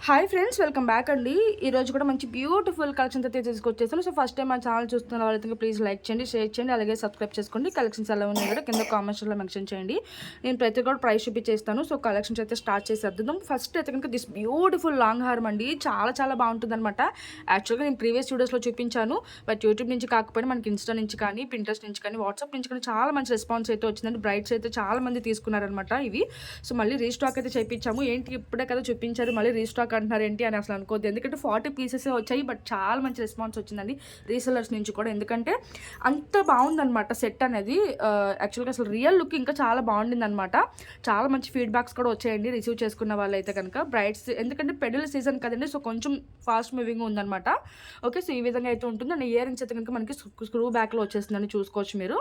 Hi friends, welcome back అండి. ఈరోజు కూడా మంచి బ్యూటిఫుల్ కలెక్షన్స్ అయితే తీసుకొచ్చేసాను. సో ఫస్ట్ టైం మా ఛానల్ చూస్తున్న వాళ్ళైతే ప్లీజ్ లైక్ చేయండి, షేర్ చేయండి, అలాగే సబ్స్క్రైబ్ చేసుకోండి. కలెక్షన్స్ ఎలా ఉన్నాయి కూడా కింద కామెంట్స్లో మెన్షన్ చేయండి. నేను ప్రతి కూడా ప్రైస్ చూపించేస్తాను. సో కలెక్షన్స్ అయితే స్టార్ట్ చేసేద్దాం. ఫస్ట్ అయితే కనుక దిస్ బ్యూటిఫుల్ లాంగ్ హారం అండి, చాలా బాగుంటుంది అనమాట. యాక్చువల్గా నేను ప్రీవియస్ వీడియోస్లో చూపించాను, బట్ యూట్యూబ్ నుంచి కాకపోయినా మనకి ఇన్స్టా నుంచి కానీ, పింట్రెస్ట్ నుంచి కానీ, వాట్సాప్ నుంచి కానీ చాలా మంచి రెస్పాన్స్ అయితే వచ్చిందండి. బ్రైడ్స్ అయితే చాలా మంది తీసుకున్నారనమాట ఇవి. సో మళ్ళీ రీస్టాక్ అయితే చేయించాము. ఏంటి ఇప్పుడే కదా చూపించారు, మళ్ళీ రీస్టాక్ అంటున్నారు ఏంటి అని అసలు అనుకోవద్దు. ఎందుకంటే 40 పీసెస్ వచ్చాయి, బట్ చాలా మంచి రెస్పాన్స్ వచ్చిందండి రీసెలర్స్ నుంచి కూడా. ఎందుకంటే అంత బాగుందనమాట సెట్ అనేది. యాక్చువల్గా అసలు రియల్ లుక్ ఇంకా చాలా బాగుండింది అనమాట. చాలా మంచి ఫీడ్బ్యాక్స్ కూడా వచ్చాయండి రిసీవ్ చేసుకున్న వాళ్ళైతే కనుక. బ్రైడ్స్ ఎందుకంటే పెళ్ళిళ్ళ సీజన్ కదండి, సో కొంచెం ఫాస్ట్ మూవింగ్ ఉందనమాట. ఓకే, సో ఈ విధంగా అయితే ఉంటుంది. అండ్ ఇయర్ రింగ్స్ అయితే కనుక మనకి స్క్రూ బ్యాక్లో వచ్చేస్తుందని చూసుకోవచ్చు మీరు.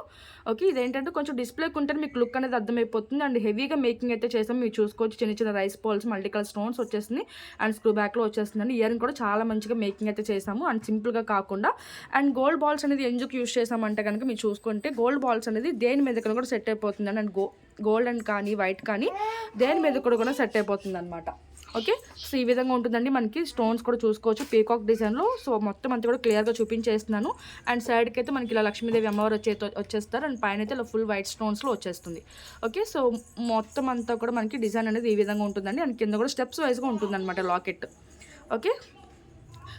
ఓకే, ఇదేంటంటే కొంచెం డిస్ప్లేకి ఉంటే మీకు లుక్ అనేది అర్థమైపోతుంది. అండ్ హెవీగా మేకింగ్ అయితే చేసాం, మీరు చూసుకోవచ్చు. చిన్న rice balls, multi colour stones వచ్చేసింది అండ్ స్క్రూ బ్యాక్లో వచ్చేస్తుందండి. ఇయర్ రింగ్ కూడా చాలా మంచిగా మేకింగ్ అయితే చేసాము, అండ్ సింపుల్గా కాకుండా. అండ్ గోల్డ్ బాల్స్ అనేది ఎందుకు యూస్ చేసామంటే కనుక మీరు చూసుకుంటే గోల్డ్ బాల్స్ అనేది దేని మీద కూడా సెట్ అయిపోతుందండి. అండ్ గోల్డ్ అండ్ కానీ వైట్ కానీ దేని మీద కూడా సెట్ అయిపోతుంది అనమాట. ఓకే, సో ఈ విధంగా ఉంటుందండి. మనకి స్టోన్స్ కూడా చూసుకోవచ్చు పీకాక్ డిజైన్లో. సో మొత్తం అంతా కూడా క్లియర్గా చూపించేస్తున్నాను. అండ్ సైడ్కి అయితే మనకి ఇలా లక్ష్మీదేవి అమ్మవారు వచ్చేస్తారు. అండ్ పైన అయితే ఇలా ఫుల్ వైట్ స్టోన్స్లో వచ్చేస్తుంది. ఓకే, సో మొత్తం అంతా కూడా మనకి డిజైన్ అనేది ఈ విధంగా ఉంటుందండి. అండ్ కింద కూడా స్టెప్స్ వైజ్గా ఉంటుంది అనమాట లాకెట్. ఓకే,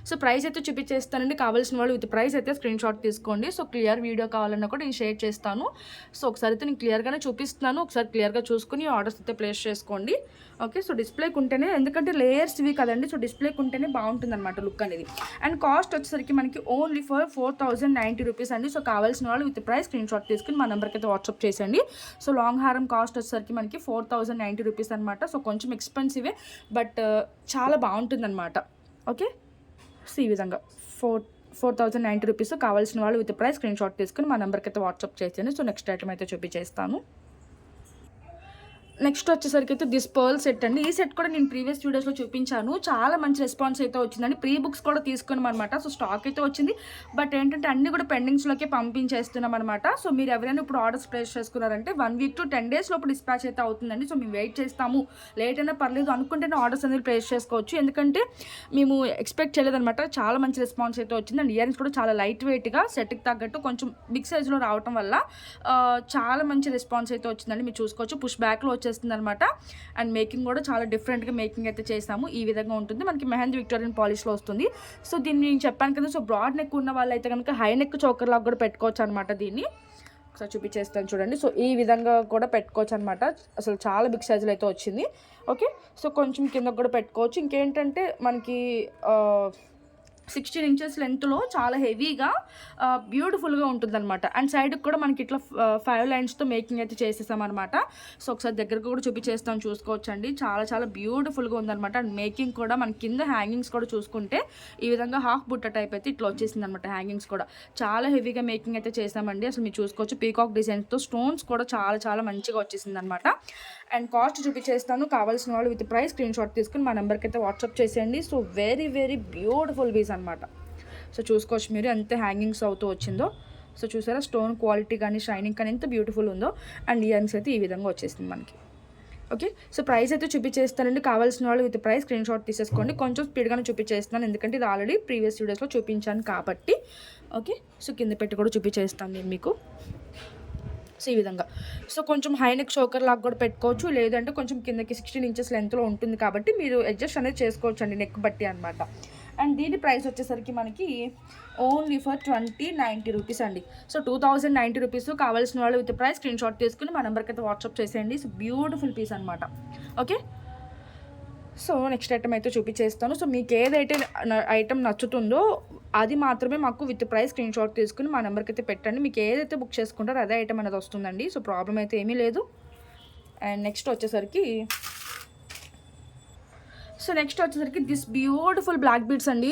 సో ప్రైస్ అయితే చూపించేస్తానండి. కావాల్సిన వాళ్ళు విత్ ప్రైస్ అయితే స్క్రీన్ షాట్ తీసుకోండి. సో క్లియర్ వీడియో కావాలన్నా కూడా నేను షేర్ చేస్తాను. సో ఒకసారి అయితే నేను క్లియర్గానే చూపిస్తున్నాను, ఒకసారి క్లియర్గా చూసుకుని ఆర్డర్స్ అయితే ప్లేస్ చేసుకోండి. ఓకే, సో డిస్ప్లేకి ఉంటేనే, ఎందుకంటే లేయర్స్ ఇవి కదండి, సో డిస్ప్లేకి ఉంటేనే బాగుంటుంది అనమాట లుక్ అనేది. అండ్ కాస్ట్ వచ్చేసరికి మనకి ఓన్లీ ఫర్ 4090 రూపీస్ అండి. సో కావాల్సిన వాళ్ళు విత్ ప్రైస్ స్క్రీన్ షాట్ తీసుకుని మా నెంబర్కి అయితే వాట్సాప్ చేసేయండి. సో లాంగ్ హారం కాస్ట్ వచ్చేసరికి మనకి 4090 రూపీస్ అనమాట. సో కొంచెం ఎక్స్పెన్సివే, బట్ చాలా బాగుంటుంది అనమాట. ఓకే, సో ఈ విధంగా 4090 రూపీస్. కావాల్సిన వాళ్ళు విత్ ప్రైస్ స్క్రీన్ షాట్ తీసుకుని మా నెంబర్కి అయితే వాట్సాప్ చేసేయండి. సో నెక్స్ట్ ఐటమ్ అయితే చూపించేస్తాను. నెక్స్ట్ వచ్చేసరికి అయితే దిస్ పర్ల్ సెట్ అండి. ఈ సెట్ కూడా నేను ప్రీవియస్ వీడియోస్లో చూపించాను. చాలా మంచి రెస్పాన్స్ అయితే వచ్చిందండి. ప్రీ బుక్స్ కూడా తీసుకున్నాం అనమాట. సో స్టాక్ అయితే వచ్చింది, బట్ ఏంటంటే అన్నీ కూడా పెండింగ్స్లోకి పంపించేస్తున్నాం అనమాట. సో మీరు ఎవరైనా ఇప్పుడు ఆర్డర్స్ ప్లేస్ చేసుకున్నారంటే 1 వీక్ to 10 days లోపు డిస్పాచ్ అయితే అవుతుందండి. సో మేము వెయిట్ చేస్తాము, లేట్ అయినా పర్లేదు అనుకుంటేనే ఆర్డర్స్ అనేది ప్లేస్ చేసుకోవచ్చు. ఎందుకంటే మేము ఎక్స్పెక్ట్ చేయలేదనమాట. చాలా మంచి రెస్పాన్స్ అయితే వచ్చింది. అండ్ ఇయర్ రింగ్స్ కూడా చాలా లైట్ వెయిట్గా సెట్కి తగ్గట్టు కొంచెం బిగ్ సైజ్లో రావటం వల్ల చాలా మంచి రెస్పాన్స్ అయితే వచ్చిందండి. మీరు చూసుకోవచ్చు పుష్ బ్యాక్లో వచ్చేస్తుంది అనమాట. అండ్ మేకింగ్ కూడా చాలా డిఫరెంట్గా మేకింగ్ అయితే చేసాము. ఈ విధంగా ఉంటుంది. మనకి మెహందీ విక్టోరియన్ పాలిష్లో వస్తుంది. సో దీన్ని నేను చెప్పాను కదా, సో బ్రాడ్ నెక్ ఉన్న వాళ్ళు అయితే కనుక హై నెక్ చోకర్ లాగా కూడా పెట్టుకోవచ్చు అనమాట. దీన్ని ఒకసారి చూపించేస్తాను చూడండి. సో ఈ విధంగా కూడా పెట్టుకోవచ్చు అనమాట. అసలు చాలా బిగ్ సైజులో అయితే వచ్చింది. ఓకే, సో కొంచెం కింద కూడా పెట్టుకోవచ్చు. ఇంకేంటంటే మనకి 16 inches లెంత్లో చాలా హెవీగా బ్యూటిఫుల్గా ఉంటుంది అనమాట. అండ్ సైడ్కి కూడా మనకి ఇట్లా 5 లైన్స్తో మేకింగ్ అయితే చేసేసామన్నమాట. సో ఒకసారి దగ్గరకు కూడా చూపించేస్తాం, చూసుకోవచ్చు అండి. చాలా బ్యూటిఫుల్గా ఉందన్నమాట. అండ్ మేకింగ్ కూడా మన కింద హ్యాంగింగ్స్ కూడా చూసుకుంటే ఈ విధంగా హాఫ్ బుట్ట టైప్ అయితే ఇట్లా వచ్చేసింది అనమాట. హ్యాంగింగ్స్ కూడా చాలా హెవీగా మేకింగ్ అయితే చేసామండి. అసలు మీరు చూసుకోవచ్చు పీకాక్ డిజైన్స్తో స్టోన్స్ కూడా చాలా మంచిగా వచ్చేసింది అనమాట. అండ్ కాస్ట్ చూపించేస్తాను. కావాల్సిన వాళ్ళు విత్ ప్రైస్ స్క్రీన్ షాట్ తీసుకుని మా నెంబర్కి అయితే వాట్సాప్ చేసేయండి. సో వెరీ బ్యూటిఫుల్ పీస్ అనమాట. సో చూసుకోవచ్చు మీరు ఎంత హ్యాంగింగ్స్ అవుతూ వచ్చిందో. సో చూసారా స్టోన్ క్వాలిటీ కానీ షైనింగ్ కానీ ఎంత బ్యూటిఫుల్ ఉందో. అండ్ ఇయర్స్ అయితే ఈ విధంగా వచ్చేసింది మనకి. ఓకే, సో ప్రైస్ అయితే చూపించేస్తానండి. కావాల్సిన వాళ్ళు విత్ ప్రైస్ స్క్రీన్ షాట్ తీసేసుకోండి. కొంచెం స్పీడ్గానే చూపించేస్తున్నాను, ఎందుకంటే ఇది ఆల్రెడీ ప్రీవియస్ వీడియోస్లో చూపించాను కాబట్టి. ఓకే, సో కింద పెట్టి కూడా చూపించేస్తాను నేను మీకు. సో ఈ విధంగా సో కొంచెం హై నెక్ చోకర్ లాగా కూడా పెట్టుకోవచ్చు, లేదంటే కొంచెం కిందకి 16 inches లెంత్లో ఉంటుంది కాబట్టి మీరు అడ్జస్ట్ అనేది చేసుకోవచ్చు అండి నెక్ బట్టి అనమాట. అండ్ దీని ప్రైస్ వచ్చేసరికి మనకి ఓన్లీ ఫర్ 2090 రూపీస్ అండి. So 2090 rupees. కావాల్సిన వాళ్ళు విత్ ప్రైస్ స్క్రీన్ షాట్ తీసుకుని మా నెంబర్కి అయితే వాట్సాప్ చేసేయండి. సో బ్యూటిఫుల్ పీస్ అనమాట. ఓకే, సో నెక్స్ట్ ఐటమ్ అయితే చూపించేస్తాను. సో మీకు ఏదైతే ఐటమ్ నచ్చుతుందో అది మాత్రమే మాకు విత్ ప్రైస్ స్క్రీన్ షాట్ తీసుకుని మా నెంబర్కి అయితే పెట్టండి. మీకు ఏదైతే బుక్ చేసుకుంటారో అదే ఐటమ్ అనేది వస్తుందండి. సో ప్రాబ్లం అయితే ఏమీ లేదు. అండ్ నెక్స్ట్ వచ్చేసరికి దిస్ బ్యూటిఫుల్ బ్లాక్ బీడ్స్ అండి.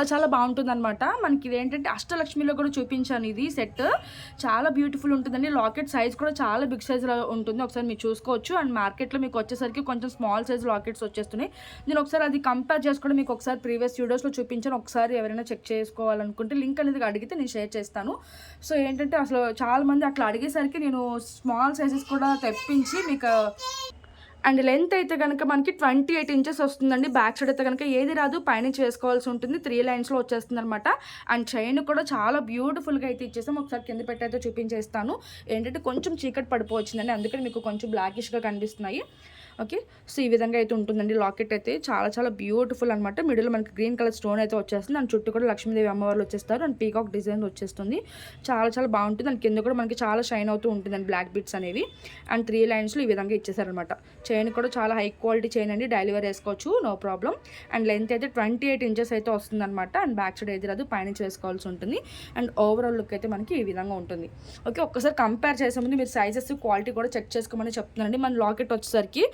చాలా బాగుంటుంది అనమాట. మనకి ఇది ఏంటంటే అష్టలక్ష్మిలో కూడా చూపించాను. ఇది సెట్ చాలా బ్యూటిఫుల్ ఉంటుందండి. లాకెట్ సైజ్ కూడా చాలా బిగ్ సైజ్లో ఉంటుంది, ఒకసారి మీరు చూసుకోవచ్చు. అండ్ మార్కెట్లో మీకు వచ్చేసరికి కొంచెం స్మాల్ సైజ్ లాకెట్స్ వచ్చేస్తున్నాయి. నేను ఒకసారి అది కంపేర్ చేసుకుని మీకు ఒకసారి ప్రీవియస్ వీడియోస్లో చూపించాను. ఒకసారి ఎవరైనా చెక్ చేసుకోవాలనుకుంటే లింక్ అనేది అడిగితే నేను షేర్ చేస్తాను. సో ఏంటంటే అసలు చాలామంది అట్లా అడిగేసరికి నేను స్మాల్ సైజెస్ కూడా తెప్పించి మీకు అండ్ లెంత్ అయితే కనుక మనకి 28 ఇంచెస్ వస్తుందండి. బ్యాక్ సైడ్ అయితే కనుక ఏది రాదు, పైనుంచి వేసుకోవాల్సి ఉంటుంది. 3 లైన్స్లో వచ్చేస్తుంది అనమాట. అండ్ చైన్ కూడా చాలా బ్యూటిఫుల్గా అయితే ఇచ్చేసాం. ఒకసారి కింద పెట్టి అయితే చూపించేస్తాను. ఏంటంటే కొంచెం చీకటి పడిపోవచ్చిందండి, అందుకని మీకు కొంచెం బ్లాకిష్గా కనిపిస్తున్నాయి. ఓకే, సో ఈ విధంగా అయితే ఉంటుందండి. లాకెట్ అయితే చాలా చాలా బ్యూటిఫుల్ అనమాట. మిడిల్ మనకి గ్రీన్ కలర్ స్టోన్ అయితే వచ్చేస్తుంది. అండ్ చుట్టూ కూడా లక్ష్మీదేవి అమ్మవార్లు వచ్చేస్తారు. అండ్ పీకాక్ డిజైన్ వచ్చేస్తుంది. చాలా చాలా బాగుంటుంది. అండ్ కింద కూడా మనకి చాలా షైన్ అవుతూ ఉంటుందండి బ్లాక్ బిట్స్ అనేవి. అండ్ 3 లైన్స్లో ఈ విధంగా ఇచ్చేసారనమాట. చైన్ కూడా చాలా హై క్వాలిటీ చైన్ అండి, డైలీ వేర్ వేసుకోవచ్చు, నో ప్రాబ్లం. అండ్ లెంత్ అయితే 28 ఇంచెస్ అయితే వస్తుందన్నమాట. అండ్ బ్యాక్ సైడ్ ఏది రాదు, పైనుంచి వేసుకోవాల్సి ఉంటుంది. అండ్ ఓవరాల్ లుక్ అయితే మనకి ఈ విధంగా ఉంటుంది. ఓకే, ఒక్కసారి కంపేర్ చేసే ముందు మీరు సైజెస్ క్వాలిటీ కూడా చెక్ చేసుకోమని చెప్తున్నానండి. మన లాకెట్ వచ్చేసరికి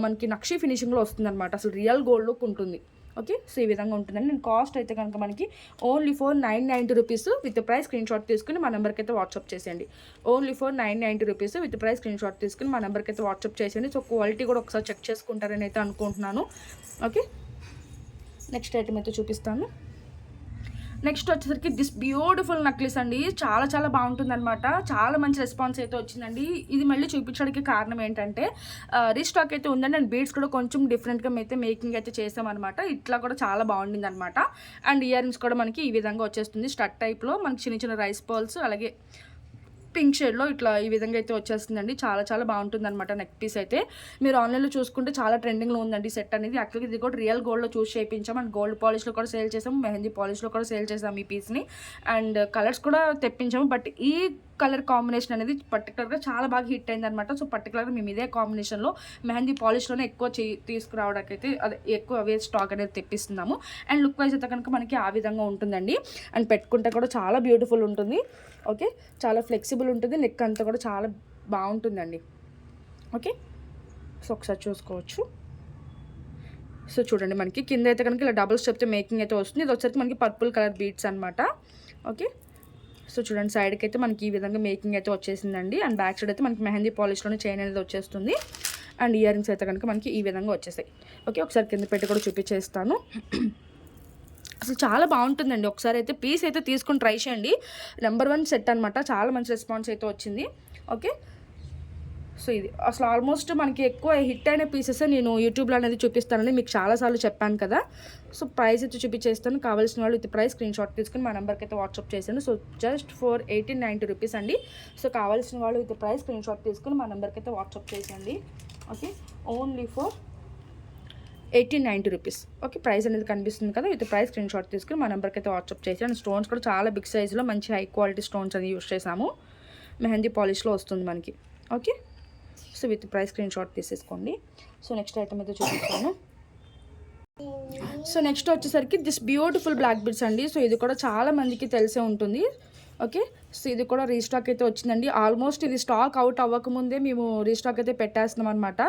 మనకి నక్షి ఫినిషింగ్లో వస్తుంది అనమాట. అసలు రియల్ గోల్డ్ లుక్ ఉంటుంది. ఓకే, సో ఈ విధంగా ఉంటుందండి. నేను కాస్ట్ అయితే కనుక మనకి only for 990 rupees with price screen shot తీసుకుని మా నెంబర్కి అయితే వాట్సాప్ చేసేయండి. Only for 990 rupees with price screen shot తీసుకుని మా నెంబర్కి అయితే వాట్సాప్ చేసేయండి. సో క్వాలిటీ కూడా ఒకసారి చెక్ చేసుకుంటారని అయితే అనుకుంటున్నాను. ఓకే, నెక్స్ట్ ఐటమ్ అయితే చూపిస్తాను. నెక్స్ట్ వచ్చేసరికి దిస్ బ్యూటిఫుల్ నెక్లెస్ అండి. చాలా చాలా బాగుంటుంది అనమాట. చాలా మంచి రెస్పాన్స్ అయితే వచ్చిందండి. ఇది మళ్ళీ చూపించడానికి కారణం ఏంటంటే రీస్టాక్ అయితే ఉందండి. అండ్ బీడ్స్ కూడా కొంచెం డిఫరెంట్గా అయితే మేకింగ్ అయితే చేసామన్నమాట. ఇట్లా కూడా చాలా బాగుండింది అనమాట. అండ్ ఇయర్ రింగ్స్ కూడా మనకి ఈ విధంగా వచ్చేస్తుంది. స్టడ్ టైప్లో మనకి చిన్న చిన్న రైస్ పర్ల్స్, అలాగే పింక్ షేడ్లో ఇట్లా ఈ విధంగా అయితే వచ్చేస్తుందండి. చాలా చాలా బాగుంటుంది అనమాట. నెక్ పీస్ అయితే మీరు ఆన్లైన్లో చూసుకుంటే చాలా ట్రెండింగ్లో ఉందండి సెట్ అనేది. యాక్చువల్గా ఇది కూడా రియల్ గోల్డ్లో చూస్ చేయించాం. అండ్ గోల్డ్ పాలిష్లో కూడా సేల్ చేసాము, మెహందీ పాలిష్లో కూడా సేల్ చేసాము ఈ పీస్ని. అండ్ కలర్స్ కూడా తెప్పించాము. బట్ ఈ కలర్ కాంబినేషన్ అనేది పర్టికులర్గా చాలా బాగా హిట్ అయింది అనమాట. సో పర్టికులర్గా మేము ఇదే కాంబినేషన్లో మెహందీ పాలిష్లోనే ఎక్కువ తీసుకురావడానికి అయితే అదే ఎక్కువ అవే స్టాక్ అనేది తెప్పిస్తున్నాము. అండ్ లుక్ వైజ్ అయితే కనుక మనకి ఆ విధంగా ఉంటుందండి. అండ్ పెట్టుకుంటే కూడా చాలా బ్యూటిఫుల్ ఉంటుంది. ఓకే, చాలా ఫ్లెక్సిబుల్ ఉంటుంది. నెక్ అంతా కూడా చాలా బాగుంటుందండి. ఓకే, సో ఒకసారి చూసుకోవచ్చు. సో చూడండి, మనకి కింద అయితే కనుక ఇలా డబుల్ స్టెప్తో మేకింగ్ అయితే వస్తుంది. ఇది వచ్చరికి మనకి పర్పుల్ కలర్ బీడ్స్ అనమాట. ఓకే, సో చూడండి, సైడ్కి అయితే మనకి ఈ విధంగా మేకింగ్ అయితే వచ్చేసిందండి. అండ్ బ్యాక్ సైడ్ అయితే మనకి మెహందీ పాలిష్లోనే చైన్ అనేది వచ్చేస్తుంది. అండ్ ఇయర్ రింగ్స్ అయితే కనుక మనకి ఈ విధంగా వచ్చేసాయి. ఓకే, ఒకసారి కింద పెట్టి కూడా చూపించేస్తాను. అసలు చాలా బాగుంటుందండి. ఒకసారి అయితే పీస్ అయితే తీసుకొని ట్రై చేయండి. నెంబర్ 1 సెట్ అనమాట. చాలా మంచి రెస్పాన్స్ అయితే వచ్చింది. ఓకే, సో ఇది అసలు ఆల్మోస్ట్ మనకి ఎక్కువ హిట్ అయిన పీసెస్ నేను యూట్యూబ్లో అనేది చూపిస్తానని మీకు చాలాసార్లు చెప్పాను కదా. సో ప్రైస్ అయితే చూపించేస్తాను. కావాల్సిన వాళ్ళు విత్ ప్రైస్ స్క్రీన్ షాట్ తీసుకుని మా నెంబర్కి అయితే వాట్సాప్ చేశాను. సో జస్ట్ ఫర్ 1890 రూపీస్ అండి. సో కావాల్సిన వాళ్ళు విత్ ప్రైస్ స్క్రీన్ షాట్ తీసుకుని మా నెంబర్కి అయితే వాట్సాప్ చేసేయండి. Okay, only for 1890 rupees. Okay, price అనేది కనిపిస్తుంది కదా. విత్ ప్రైస్ స్క్రీన్ షాట్ తీసుకుని మా నెంబర్కి అయితే వాట్సాప్ చేసాను. స్టోన్స్ కూడా చాలా బిగ్ సైజులో మంచి హై క్వాలిటీ స్టోన్స్ అనేది యూస్ చేసాము. మెహందీ పాలిష్లో వస్తుంది మనకి. Okay, so with price screen shot తీసేసుకోండి. సో నెక్స్ట్ ఐటమ్ అయితే చూపిస్తాను. సో నెక్స్ట్ వచ్చేసరికి దిస్ బ్యూటిఫుల్ బ్లాక్ బీడ్స్ అండి. సో ఇది కూడా చాలా మందికి తెలిసే ఉంటుంది. ఓకే, సో ఇది కూడా రీస్టాక్ అయితే వచ్చిందండి. ఆల్మోస్ట్ ఇది స్టాక్ అవుట్ అవ్వకముందే మేము రీస్టాక్ అయితే పెట్టేస్తున్నాం అనమాట.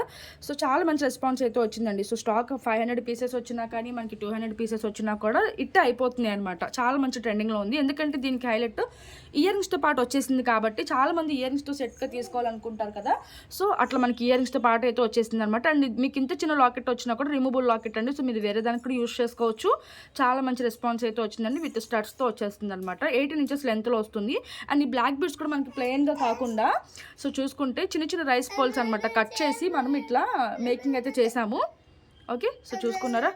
సో చాలా మంచి రెస్పాన్స్ అయితే వచ్చిందండి. సో స్టాక్ 500 పీసెస్ వచ్చినా కానీ మనకి 200 పీసెస్ వచ్చినా కూడా ఇట్టే అయిపోతున్నాయి అనమాట. చాలా మంచి ట్రెండింగ్లో ఉంది. ఎందుకంటే దీనికి హైలైట్ ఇయర్ రింగ్స్తో పాటు వచ్చేసింది కాబట్టి చాలామంది ఇయర్ రింగ్స్తో సెట్గా తీసుకోవాలనుకుంటారు కదా. సో అట్లా మనకి ఇయర్ రింగ్స్తో పాటు అయితే వచ్చేసింది అనమాట. అండ్ మీకు ఇంత చిన్న లాకెట్ వచ్చినా కూడా రిమూవబుల్ లాకెట్ అండి. సో మీరు వేరే దానికి కూడా యూస్ చేసుకోవచ్చు. చాలా మంచి రెస్పాన్స్ అయితే వచ్చిందండి. విత్ స్టడ్స్తో వచ్చేస్తుంది అనమాట. 18 ఇంచెస్ లెంత్లో వస్తుంది. అండ్ ఈ బ్లాక్ బీడ్స్ కూడా మనకి ప్లెయిన్గా కాకుండా సో చూసుకుంటే చిన్న చిన్న రైస్ పోల్స్ అనమాట కట్ చేసి మనం ఇట్లా మేకింగ్ అయితే చేసాము. Okay, so చూసుకున్నారా.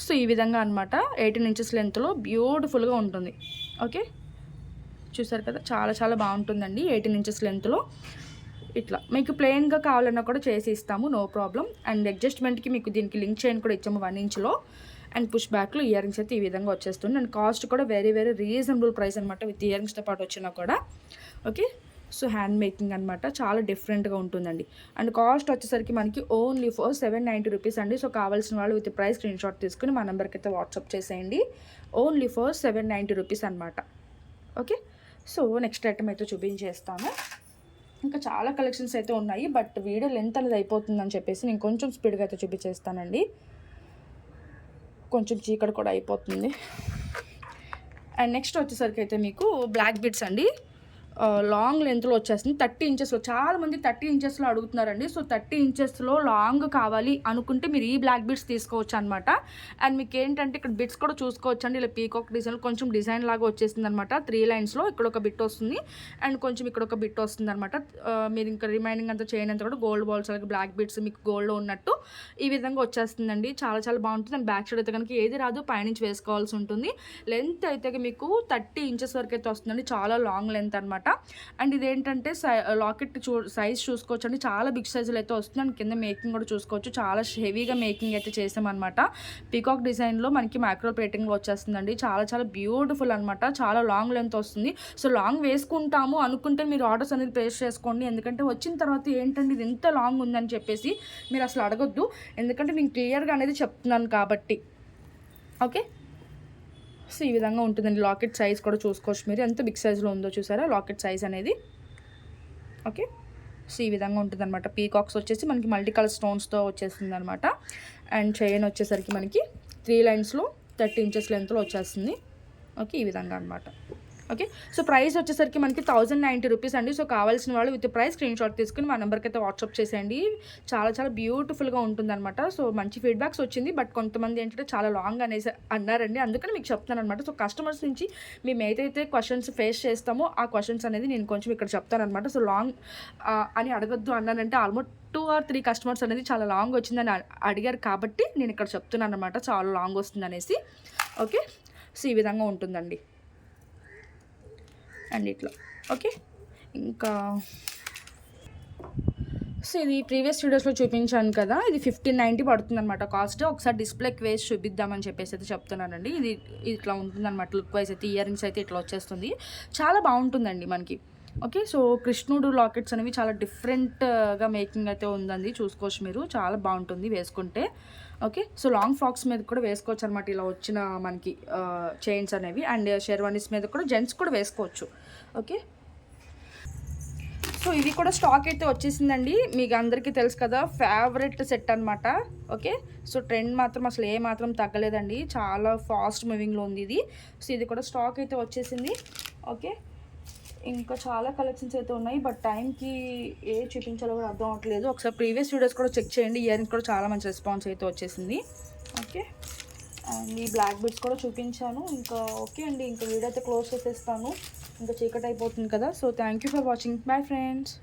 సో ఈ విధంగా అనమాట 18 ఇంచెస్ లెంత్లో బ్యూటిఫుల్గా ఉంటుంది. ఓకే, చూసారు కదా, చాలా చాలా బాగుంటుందండి. 18 ఇంచెస్ లెంత్లో ఇట్లా మీకు ప్లెయిన్గా కావాలన్నా కూడా చేసి ఇస్తాము, నో ప్రాబ్లం. అండ్ అడ్జస్ట్మెంట్కి మీకు దీనికి లింక్ చైన్ కూడా ఇచ్చాము 1 ఇంచ్లో. అండ్ పుష్ బ్యాక్లో ఇయర్ రింగ్స్ అయితే ఈ విధంగా వచ్చేస్తుంది. అండ్ కాస్ట్ కూడా వెరీ వెరీ రీజనబుల్ ప్రైస్ అనమాట. విత్ ఇయర్ రింగ్స్తో పాటు వచ్చినా కూడా. ఓకే, సో హ్యాండ్ మేకింగ్ అనమాట. చాలా డిఫరెంట్గా ఉంటుందండి. అండ్ కాస్ట్ వచ్చేసరికి మనకి ఓన్లీ ఫర్ 790 రూపీస్ అండి. సో కావాల్సిన వాళ్ళు విత్ ప్రైస్ స్క్రీన్ షాట్ తీసుకుని మా నెంబర్కి అయితే వాట్సాప్ చేసేయండి. ఓన్లీ ఫర్ 790 రూపీస్ అనమాట. ఓకే, సో నెక్స్ట్ ఐటమ్ అయితే చూపించేస్తాను. ఇంకా చాలా కలెక్షన్స్ అయితే ఉన్నాయి. బట్ వీడియో లెంత్ అనేది అయిపోతుందని చెప్పేసి నేను కొంచెం స్పీడ్గా అయితే చూపించేస్తానండి. కొంచెం చీకటి కూడా అయిపోతుంది. అండ్ నెక్స్ట్ వచ్చేసరికి అయితే మీకు బ్లాక్ బీడ్స్ అండి. లాంగ్ లెంత్లో వచ్చేస్తుంది 30 ఇంచెస్లో. చాలామంది 30 ఇంచెస్లో అడుగుతున్నారండి. సో 30 ఇంచెస్లో లాంగ్ కావాలి అనుకుంటే మీరు ఈ బ్లాక్ బిట్స్ తీసుకోవచ్చు అనమాట. అండ్ మీకు ఏంటంటే ఇక్కడ బిట్స్ కూడా చూసుకోవచ్చు అండి. ఇలా పీకాక్ డిజైన్ కొంచెం డిజైన్ లాగా వచ్చేసింది అనమాట. 3 లైన్స్లో ఇక్కడ ఒక బిట్ వస్తుంది అండ్ కొంచెం ఇక్కడ ఒక బిట్ వస్తుంది అనమాట. మీరు ఇంకా రిమైనింగ్ అంతా చేయనంత కూడా గోల్డ్ బాల్స్ అలాగే బ్లాక్ బిట్స్ మీకు గోల్డ్లో ఉన్నట్టు ఈ విధంగా వచ్చేస్తుందండి. చాలా చాలా బాగుంటుంది. అండ్ బ్యాక్ సైడ్ అయితే కనుక ఏది రాదు, పైనుంచి వేసుకోవాల్సి ఉంటుంది. లెంత్ అయితే మీకు 30 ఇంచెస్ వరకు అయితే వస్తుందండి. చాలా లాంగ్ లెంత్ అనమాట. అండ్ ఇదేంటంటే లాకెట్ సైజ్ చూసుకోవచ్చు అండి. చాలా బిగ్ సైజులో అయితే వస్తుంది. అండ్ కింద మేకింగ్ కూడా చూసుకోవచ్చు. చాలా హెవీగా మేకింగ్ అయితే చేసామన్నమాట. పీకాక్ డిజైన్లో మనకి మైక్రో ప్లేటింగ్లో వచ్చేస్తుందండి. చాలా చాలా బ్యూటిఫుల్ అనమాట. చాలా లాంగ్ లెంత్ వస్తుంది. సో లాంగ్ వేసుకుంటాము అనుకుంటే మీరు ఆర్డర్స్ అనేది ప్లేస్ చేసుకోండి. ఎందుకంటే వచ్చిన తర్వాత ఏంటంటే ఇది ఎంత లాంగ్ ఉందని చెప్పేసి మీరు అసలు అడగొద్దు. ఎందుకంటే నేను క్లియర్గా అనేది చెప్తున్నాను కాబట్టి. ఓకే, సో ఈ విధంగా ఉంటుందండి. లాకెట్ సైజ్ కూడా చూసుకోవచ్చు మీరు ఎంత బిగ్ సైజ్లో ఉందో చూసారా లాకెట్ సైజ్ అనేది. ఓకే, సో ఈ విధంగా ఉంటుంది అనమాట. పీకాక్స్ వచ్చేసి మనకి మల్టీ కలర్ స్టోన్స్తో వచ్చేస్తుంది అనమాట. అండ్ చైన్ వచ్చేసరికి మనకి 3 లైన్స్లో 30 ఇంచెస్ లెంత్లో వచ్చేస్తుంది. ఓకే, ఈ విధంగా అనమాట. ఓకే, సో ప్రైస్ వచ్చేసరికి మనకి 1090 రూపీస్ అండి. సో కావాల్సిన వాళ్ళు విత్ ప్రైస్ స్క్రీన్ షాట్ తీసుకుని మా నెంబర్కి అయితే వాట్సాప్ చేసేయండి. చాలా చాలా బ్యూటిఫుల్గా ఉంటుందన్నమాట. సో మంచి ఫీడ్బ్యాక్స్ వచ్చింది. బట్ కొంతమంది ఏంటంటే చాలా లాంగ్ అనేసి అన్నారండి. అందుకని మీకు చెప్తాను అనమాట. సో కస్టమర్స్ నుంచి మేము ఏదైతే క్వశ్చన్స్ ఫేస్ చేస్తామో ఆ క్వశ్చన్స్ అనేది నేను కొంచెం ఇక్కడ చెప్తాను అనమాట. సో లాంగ్ అని అడగద్దు అన్నానంటే ఆల్మోస్ట్ 2 or 3 కస్టమర్స్ అనేది చాలా లాంగ్ వచ్చిందని అడిగారు కాబట్టి నేను ఇక్కడ చెప్తున్నాను అనమాట. చాలా లాంగ్ వస్తుంది అనేసి. ఓకే, సో ఈ విధంగా ఉంటుందండి. అండ్ ఇట్లా ఓకే. ఇంకా సో ఇది ప్రీవియస్ వీడియోస్లో చూపించాను కదా, ఇది 1590 పడుతుంది అనమాట కాస్ట్. ఒకసారి డిస్ప్లేకి వేసి చూపిద్దామని చెప్పేసి అయితే చెప్తున్నానండి. ఇది ఇట్లా ఉంటుందన్నమాట. లుక్ వైజ్ అయితే ఇయర్ రింగ్స్ అయితే ఇట్లా వచ్చేస్తుంది. చాలా బాగుంటుందండి మనకి. ఓకే, సో కృష్ణుడు లాకెట్స్ అనేవి చాలా డిఫరెంట్గా మేకింగ్ అయితే ఉందండి. చూసుకోవచ్చు మీరు. చాలా బాగుంటుంది వేసుకుంటే. ఓకే, సో లాంగ్ ఫ్రాక్స్ మీద కూడా వేసుకోవచ్చు అనమాట. ఇలా వచ్చిన మనకి చైన్స్ అనేవి అండ్ షెర్వానీస్ మీద కూడా జెంట్స్ కూడా వేసుకోవచ్చు. ఓకే, సో ఇది కూడా స్టాక్ అయితే వచ్చేసిందండి. మీకు అందరికీ తెలుసు కదా, ఫేవరెట్ సెట్ అనమాట. ఓకే, సో ట్రెండ్ మాత్రం అసలు ఏ మాత్రం తగ్గలేదండి. చాలా ఫాస్ట్ మూవింగ్లో ఉంది ఇది. సో ఇది కూడా స్టాక్ అయితే వచ్చేసింది. ఓకే, ఇంకా చాలా కలెక్షన్స్ అయితే ఉన్నాయి. బట్ టైంకి ఏ చూపించాలో కూడా అర్థం అవ్వట్లేదు. ఒకసారి ప్రీవియస్ వీడియోస్ కూడా చెక్ చేయండి. ఇయర్ రింగ్స్ కూడా చాలా మంచి రెస్పాన్స్ అయితే వచ్చేసింది. ఓకే, అండ్ ఈ బ్లాక్ బిట్స్ కూడా చూపించాను. ఇంకా ఓకే అండి, ఇంకా వీడియో అయితే క్లోజ్ చేసేస్తాను. ఇంకా చీకటి అయిపోతుంది కదా. So thank you for watching. Bye friends.